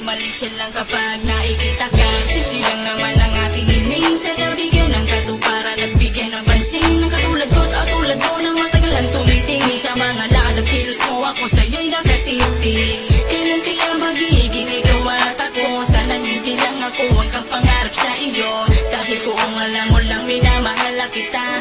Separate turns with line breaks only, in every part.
mali siya lang kapag nakikita ka. Simple lang naman ang aking hiling, sana bigyan ng katuparan at bigyan ng pansin. Ang katulad ko sa tulad mo na matagalan tumitingi sa mga lakad at kilos mo, ako sa'yo'y nakatitig. Kailan kaya magiging ikaw at ako? Sana hindi lang ako ang kang pangarap sa iyo, dahil kung alam mo lang minamahal kita,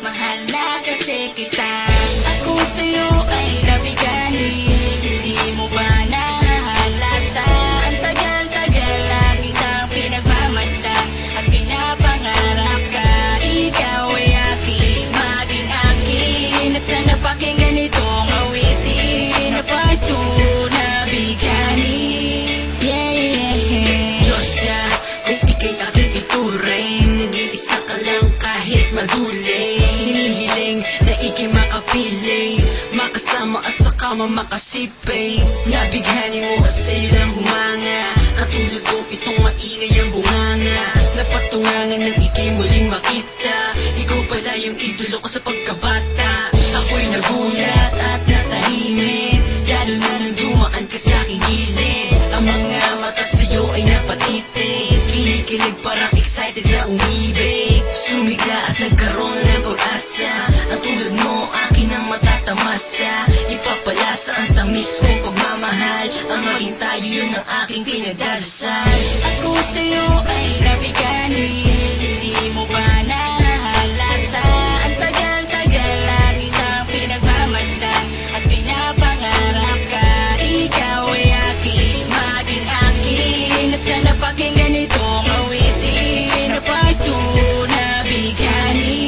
mahal na kasi kita. Ako sa'yo ay nabigani, hindi mo ba nahalata? Ang tagal-tagal na kitang pinagmamasdan at pinapangarap ka. Ikaw ay aking maging akin, at sana pakinggan itong awitin na part 2 na bigani. Yeah, yeah, yeah.
Diyosa, kung ika'y akin ituring, nag-iisa ka lang kahit maguling. Hinihiling na ika'y makapiling, makasama at saka makasiping. Nabighani mo at sa'yo lang humanga, ang tulad ko itong maingay ang bunganga. Napatungangan ng ika'y muling makita, ikaw pala yung idolo ko sa pagkabata. Ako'y nagulat at natahimik, lalo na nang dumaan ka sa aking gilid. Ang mga mata sa'yo ay napatitig, kinikilig parang excited na umibig. Sumigla at nagkaroon na ng pag-asa, ang tulad mo akin ang matatamasa. Ipapalasa ang tamis mong pagmamahal, ang maging tayo yun ang aking pinagdadasal.
Ako sa'yo ay nabigani, hindi mo ba nahalata? Ang tagal-tagal na kitang pinagmamasdan at pinapangarap ka. Ikaw ay aking maging akin, at sana pakinggan itong awitin na part 2 na bigani.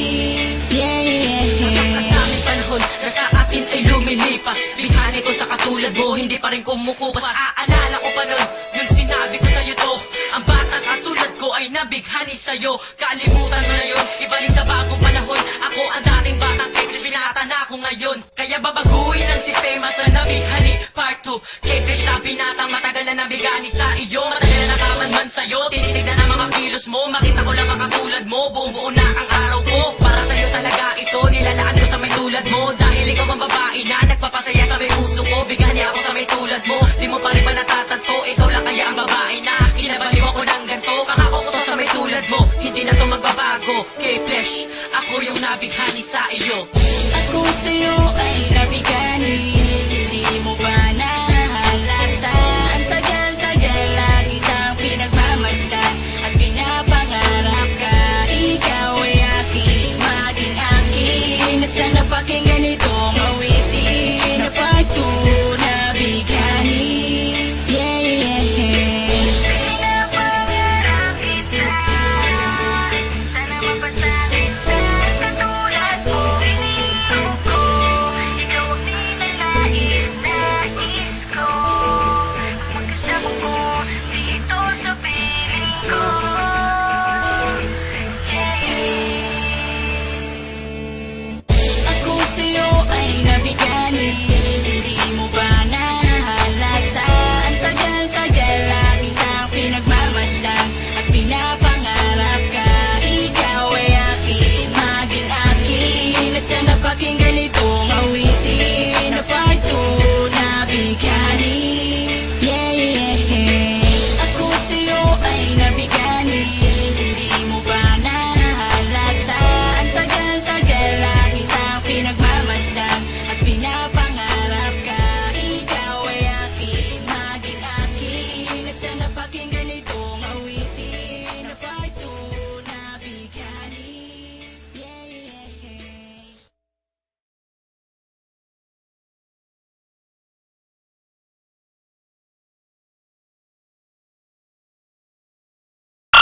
Yeah, yeah, yeah.
Ang daming panahon na sa atin ay lumilipas, bighani ko sa katulad mo, hindi pa rin kumukupas. Maaalala ko pa nun, nung sinabi ko sa'yo to, ang batang katulad ko ay nabighani sa'yo. Kalimutan mo na yun, ibalik sa bagong panahon. Ako ang dating batang Kepres, pinata na ako ngayon. Kaya babaguhin ang sistema sa nabighani part 2. Kepres na binatang matagal na nabigani sa iyo, matagal na nakamanman sa'yo. Tinitignan ang mga kilos mo, makita ko lang ang katulad mo. Buong-buo na ang araw ko, para sa'yo talaga ito. Nilalaan ko sa may tulad mo, dahil ikaw ang babae na nagpapasaya sa may puso ko. Bigani ako sa may tulad mo, di mo pa rin ba natatanto? Ikaw lang kaya ang babae na kinabaliw ako ng ganto. Pangako ko to sa may tulad mo, hindi na to magbabago. Kepres, ako yung nabighani sa iyo.
Ako sa'yo ay nabigani,